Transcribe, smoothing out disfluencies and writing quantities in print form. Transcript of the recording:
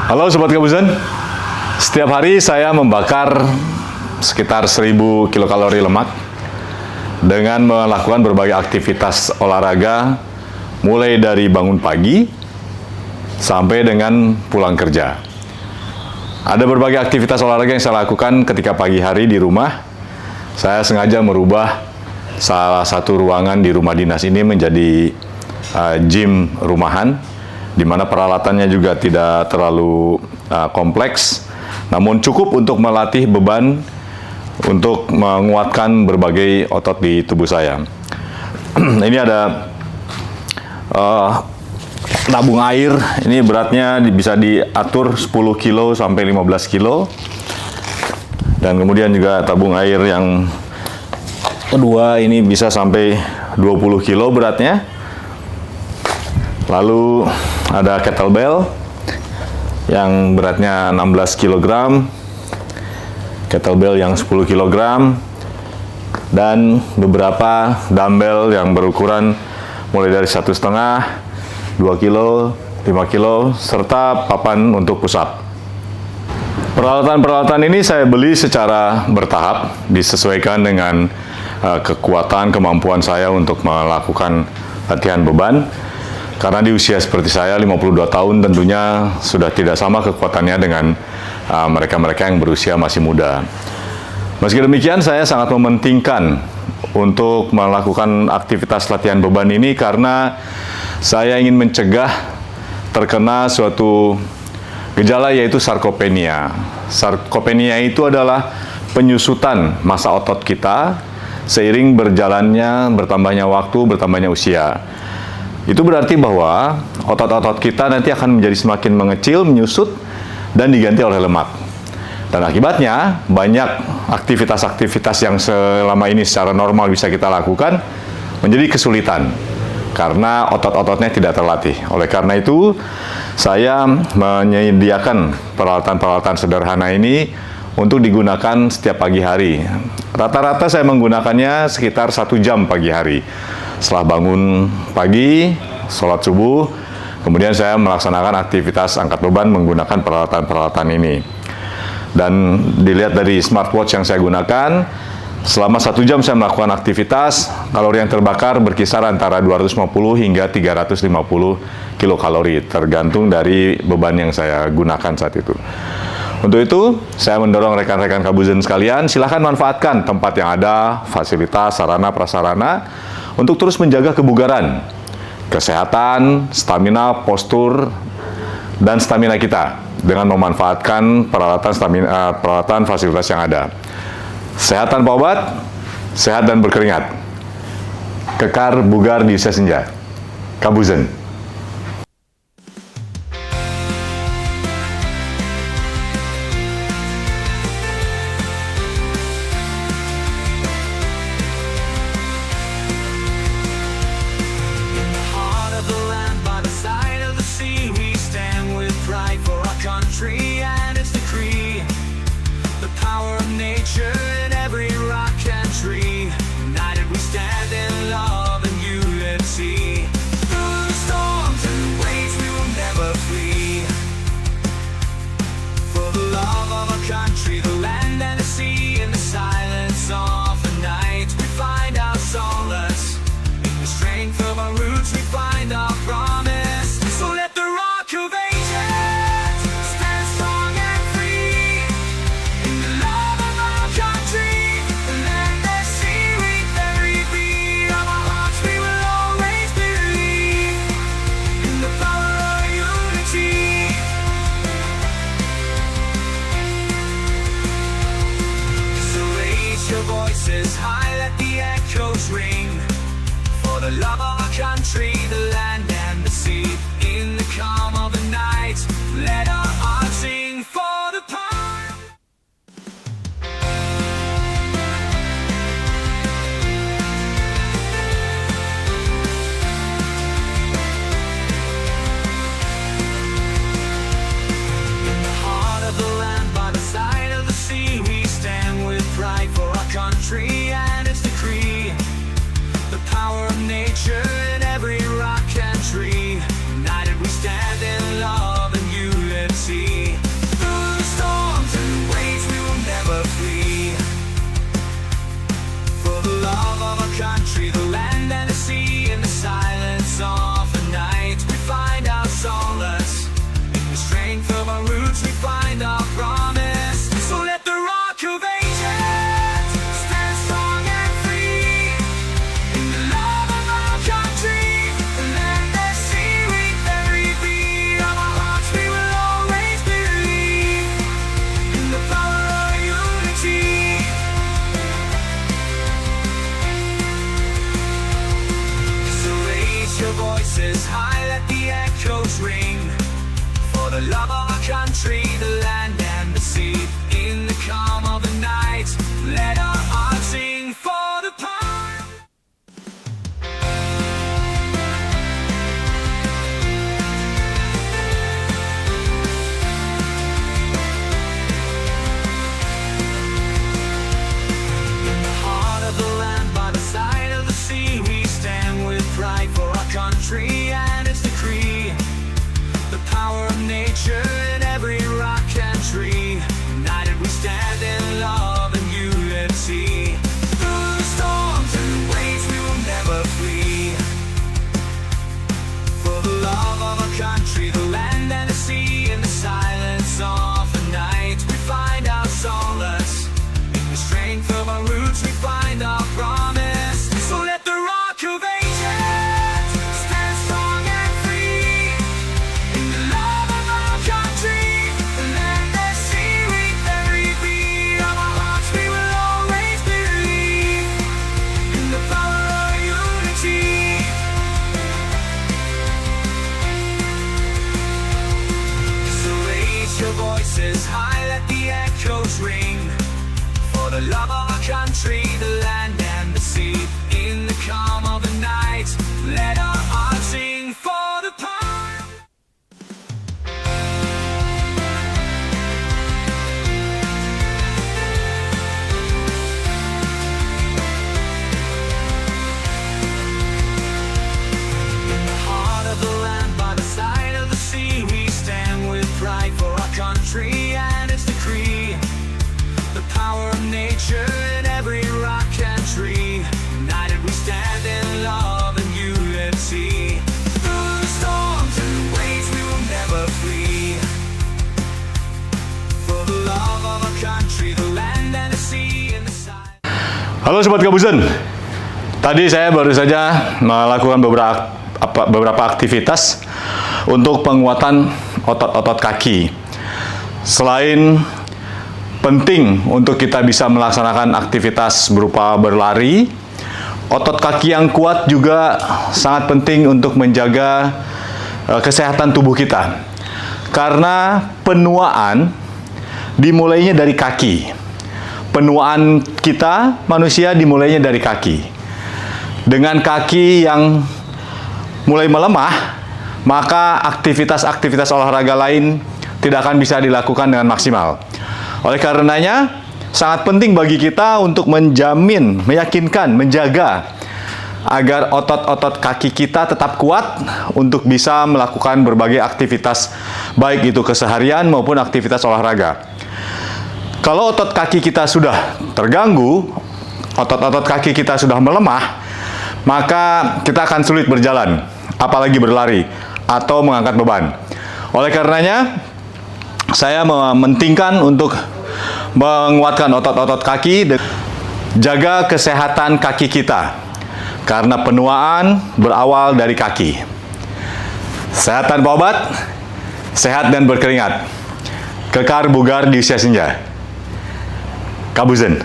Halo Sobat Kabuzen, setiap hari saya membakar sekitar 1000 kilokalori lemak dengan melakukan berbagai aktivitas olahraga mulai dari bangun pagi sampai dengan pulang kerja. Ada berbagai aktivitas olahraga yang saya lakukan ketika pagi hari di rumah. Saya sengaja merubah salah satu ruangan di rumah dinas ini menjadi gym rumahan, di mana peralatannya juga tidak terlalu kompleks, namun cukup untuk melatih beban untuk menguatkan berbagai otot di tubuh saya. Ini ada tabung air, ini beratnya bisa diatur 10 kilo sampai 15 kilo. Dan kemudian juga tabung air yang kedua ini bisa sampai 20 kilo beratnya. Lalu ada kettlebell yang beratnya 16 kg, kettlebell yang 10 kg, dan beberapa dumbbell yang berukuran mulai dari 1,5, 2 kilo, 5 kilo, serta papan untuk push up. Peralatan-peralatan ini saya beli secara bertahap, disesuaikan dengan kekuatan, kemampuan saya untuk melakukan latihan beban. Karena di usia seperti saya, 52 tahun, tentunya sudah tidak sama kekuatannya dengan mereka-mereka yang berusia masih muda. Meski demikian, saya sangat mementingkan untuk melakukan aktivitas latihan beban ini karena saya ingin mencegah terkena suatu gejala, yaitu sarkopenia. Sarkopenia itu adalah penyusutan massa otot kita seiring bertambahnya waktu, bertambahnya usia. Itu berarti bahwa otot-otot kita nanti akan menjadi semakin mengecil, menyusut, dan diganti oleh lemak. Dan akibatnya, banyak aktivitas-aktivitas yang selama ini secara normal bisa kita lakukan menjadi kesulitan karena otot-ototnya tidak terlatih. Oleh karena itu, saya menyediakan peralatan-peralatan sederhana ini untuk digunakan setiap pagi hari. Rata-rata saya menggunakannya sekitar 1 jam pagi hari. Setelah bangun pagi, sholat subuh, kemudian saya melaksanakan aktivitas angkat beban menggunakan peralatan-peralatan ini. Dan dilihat dari smartwatch yang saya gunakan, selama 1 jam saya melakukan aktivitas, kalori yang terbakar berkisar antara 250 hingga 350 kilokalori, tergantung dari beban yang saya gunakan saat itu. Untuk itu, saya mendorong rekan-rekan Kabuzen sekalian, silahkan manfaatkan tempat yang ada, fasilitas, sarana, prasarana, untuk terus menjaga kebugaran, kesehatan, stamina, postur, dan stamina kita dengan memanfaatkan peralatan fasilitas yang ada. Sehat tanpa obat, sehat dan berkeringat. Kekar bugar di usia senja. Kabuzen. And its decree, the power of nature in every rock and tree. United we stand in love and unity. Through the storm country, the land and the sea. In the calm of the night, let our hearts sing for the power. In the heart of the land, by the side of the sea, we stand with pride for our country and its decree. The power of nature in every rock and tree. United we stand in love and unity. Through the storms and waves we will never flee. For the love of our country, the land and the sea. In the silence of the night we find our solace. In the strength of our roots we find our promise. So let the rock of ages stand strong and free. In the love of our country, the land and sea, with every beat of our hearts we will always believe. In the power of unity. So raise your voices high, let the echoes ring. For the love of our country, the land and the sea. In the calm of the night, let our hearts sing for the power. In the heart of the land, by the side of the sea, we stand with pride for our country and its decree. The power of nature in every rock and tree. United we stand in love and unity. Through the storms and waves we will never flee. For the love of our country, the land and the sea, in the side. Halo Sobat Kabuzen, tadi saya baru saja melakukan beberapa aktivitas untuk penguatan otot-otot kaki. Selain penting untuk kita bisa melaksanakan aktivitas berupa berlari, otot kaki yang kuat juga sangat penting untuk menjaga kesehatan tubuh kita. Karena penuaan dimulainya dari kaki. Penuaan kita, manusia, dimulainya dari kaki. Dengan kaki yang mulai melemah, maka aktivitas-aktivitas olahraga lain tidak akan bisa dilakukan dengan maksimal. Oleh karenanya, sangat penting bagi kita untuk menjamin, meyakinkan, menjaga agar otot-otot kaki kita tetap kuat untuk bisa melakukan berbagai aktivitas, baik itu keseharian maupun aktivitas olahraga. Kalau otot kaki kita sudah terganggu, otot-otot kaki kita sudah melemah, maka kita akan sulit berjalan, apalagi berlari atau mengangkat beban. Oleh karenanya, saya mementingkan untuk menguatkan otot-otot kaki dan jaga kesehatan kaki kita. Karena penuaan berawal dari kaki. Sehat tanpa obat, sehat dan berkeringat. Kekar bugar di usia senja. Kabuzen.